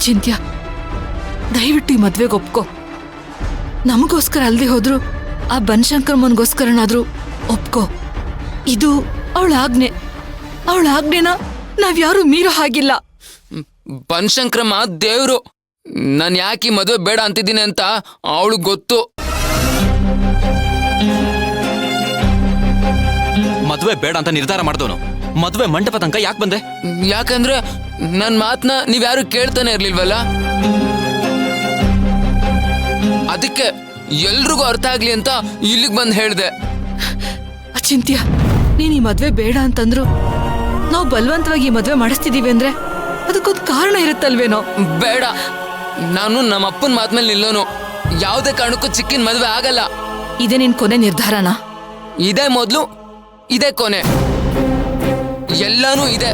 ಅಚಿಂತ್ಯ, ದಯವಿಟ್ಟು ಈ ಮದ್ವೆಗೆ ಒಪ್ಕೋ. ನಮಗೋಸ್ಕರ ಅಲ್ದೆ ಹೋದ್ರು ಆ ಬನಶಂಕರಮ್ಮನಿಗೋಸ್ಕರನಾದ್ರೂ ಒಪ್ಕೋ. ಇದು ಅವಳ ಆಜ್ಞೆನ ನಾವ್ಯಾರು ಮೀರೋ ಹಾಗಿಲ್ಲ. ಬನಶಂಕರಮ್ಮ ದೇವ್ರು. ನಾನು ಯಾಕೆ ಈ ಮದುವೆ ಬೇಡ ಅಂತಿದ್ದೀನಿ ಅಂತ ಅವಳು ಗೊತ್ತು. ಮದುವೆ ಬೇಡ ಅಂತ ನಿರ್ಧಾರ ಮಾಡಿದವನು ಮದುವೆ ಮಂಟಪ ತನಕ ಯಾಕೆ ಬಂದೆ? ಯಾಕಂದ್ರೆ ನನ್ನ ಮಾತನ್ನ ನೀವ್ಯಾರು ಕೇಳ್ತಾನೆ ಇರ್ಲಿಲ್ವಲ್ಲ, ಅದಕ್ಕೆ ಎಲ್ರಿಗೂ ಅರ್ಥ ಆಗ್ಲಿ ಅಂತ ಇಲ್ಲಿಗೆ ಬಂದು ಹೇಳ್ದೆ. ಅಚಿಂತ್ಯ, ನೀನ್ ಈ ಮದ್ವೆ ಬೇಡ ಅಂತಂದ್ರು ನಾವು ಬಲವಂತವಾಗಿ ಈ ಮದ್ವೆ ಮಾಡಿಸ್ತಿದೀವಿ ಅಂದ್ರೆ ಅದಕ್ಕೊಂದು ಕಾರಣ ಇರುತ್ತಲ್ವೇನೋ? ಬೇಡ, ನಾನು ನಮ್ಮ ಅಪ್ಪನ ಮಾತ್ಮೇಲೆ ನಿಲ್ಲೋನು. ಯಾವುದೇ ಕಾರಣಕ್ಕೂ ಚಿಕ್ಕಿನ ಮದುವೆ ಆಗಲ್ಲ. ಇದೇ ನಿನ್ ಕೊನೆ ನಿರ್ಧಾರನಾ? ಇದೇ ಮೊದಲು, ಇದೇ ಕೊನೆ, ಎಲ್ಲಾನು ಇದೆ.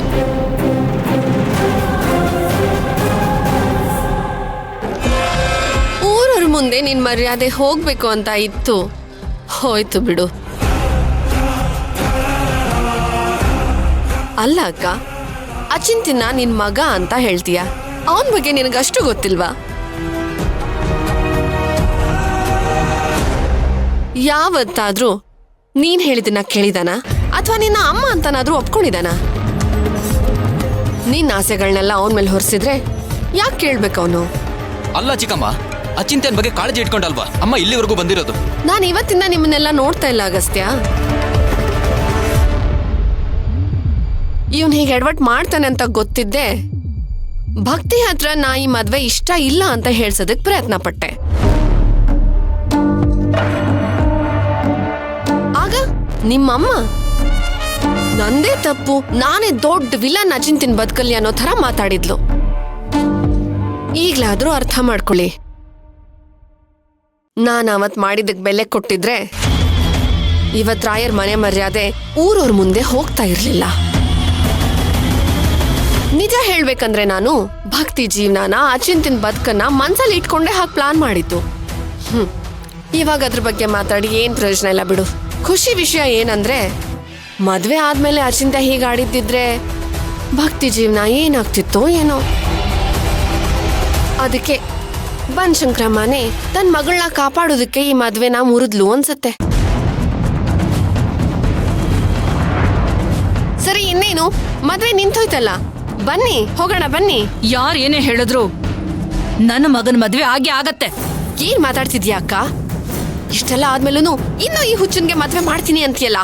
ಊರವ್ರ ಮುಂದೆ ನಿನ್ ಮರ್ಯಾದೆ ಹೋಗ್ಬೇಕು ಅಂತ ಇತ್ತು, ಹೋಯ್ತು ಬಿಡು. ಅಲ್ಲ ಅಕ್ಕ, ಅಚಿಂತ್ಯನ ನಿನ್ ಮಗ ಅಂತ ಹೇಳ್ತೀಯ, ಅವನ ಬಗ್ಗೆ ನಿನಗಷ್ಟು ಗೊತ್ತಿಲ್ವಾ? ಯಾವತ್ತಾದ್ರೂ ನೀನ್ ಹೇಳಿದನ್ನ ಕೇಳಿದಾನ ಅಥವಾ ನಿನ್ನ ಅಮ್ಮ ಅಂತನಾದ್ರೂ ಒಪ್ಕೊಂಡಿದಾನ? ನಿನ್ನ ಆಸೆಗಳನ್ನೆಲ್ಲ ಅವನ ಮೇಲೆ ಹೊರಿಸಿದ್ರೆ ಯಾಕೆ ಕೇಳ್ಬೇಕು ಅವನು? ಅಲ್ಲ ಚಿಕ್ಕಮ್ಮ, ಅಚಿಂತ್ಯನ ಬಗ್ಗೆ ಕಾಳಜಿ ಇಟ್ಕೊಂಡಲ್ವಾ ಅಮ್ಮ ಇಲ್ಲಿವರೆಗೂ ಬಂದಿರೋದು. ನಾನು ಇವತ್ತಿಂದ ನಿಮ್ಮನ್ನೆಲ್ಲ ನೋಡ್ತಾ ಇಲ್ಲ ಅಗಸ್ತ್ಯ. ಇವನ್ ಹೀಗೆ ಎಡವಟ್ ಮಾಡ್ತಾನೆ ಅಂತ ಗೊತ್ತಿದ್ದೆ ಭಕ್ತಿ ಹತ್ರ ನಾ ಈ ಮದ್ವೆ ಇಷ್ಟ ಇಲ್ಲ ಅಂತ ಹೇಳ್ಸೋದಕ್ ಪ್ರಯತ್ನ ಪಟ್ಟೆ. ಆಗ ನಿಮ್ಮಮ್ಮ ನಂದೇ ತಪ್ಪು, ನಾನೇ ದೊಡ್ಡ ವಿಲನ್ ಅಚಿಂತ್ಯನ್ ಬದುಕಲ್ಲಿ ಅನ್ನೋ ತರ ಮಾತಾಡಿದ್ಲು. ಈಗ್ಲಾದ್ರೂ ಅರ್ಥ ಮಾಡ್ಕೊಳ್ಳಿ, ನಾನ್ ಅವತ್ ಮಾಡಿದಕ್ ಬೆಲೆ ಕೊಟ್ಟಿದ್ರೆ ಇವತ್ ರಾಯರ್ ಮನೆ ಮರ್ಯಾದೆ ಊರವ್ರ ಮುಂದೆ ಹೋಗ್ತಾ ಇರ್ಲಿಲ್ಲ. ನಿಜ ಹೇಳ್ಬೇಕಂದ್ರೆ ನಾನು ಭಕ್ತಿ ಜೀವನನ ಅಚಿಂತ್ಯನ್ ಬದುಕನ್ನ ಮನ್ಸಲ್ಲಿ ಇಟ್ಕೊಂಡೆ ಹಾಗೆ ಪ್ಲಾನ್ ಮಾಡಿದ್ದು. ಇವಾಗ ಅದ್ರ ಬಗ್ಗೆ ಮಾತಾಡಿ ಏನ್ ಪ್ರಯೋಜನ ಇಲ್ಲ ಬಿಡು. ಖುಷಿ ವಿಷಯ ಏನಂದ್ರೆ ಮದ್ವೆ ಆದ್ಮೇಲೆ ಅಚಿಂತ್ಯ ಹೀಗಾಡಿದ್ದಿದ್ರೆ ಭಕ್ತಿ ಜೀವನ ಏನಾಗ್ತಿತ್ತೋ ಏನೋ. ಅದಕ್ಕೆ ಬನಶಂಕರಮ್ಮನೇ ತನ್ನ ಮಗಳನ್ನ ಕಾಪಾಡೋದಕ್ಕೆ ಈ ಮದ್ವೆನ ಮುರಿದ್ಲು ಅನ್ಸತ್ತೆ. ಸರಿ, ಇನ್ನೇನು ಮದ್ವೆ ನಿಂತೋಯ್ತಲ್ಲ, ಬನ್ನಿ ಹೋಗೋಣ ಬನ್ನಿ. ಯಾರು ಏನೇ ಹೇಳಿದ್ರು ನನ್ನ ಮಗನ ಮದ್ವೆ ಆಗೇ ಆಗತ್ತೆ. ಏನ್ ಮಾತಾಡ್ತಿದ್ಯಾ ಅಕ್ಕ? ಇಷ್ಟೆಲ್ಲ ಆದ್ಮೇಲೂ ಇನ್ನೂ ಈ ಹುಚ್ಚನ್ಗೆ ಮದ್ವೆ ಮಾಡ್ತೀನಿ ಅಂತೀಯಲ್ಲ?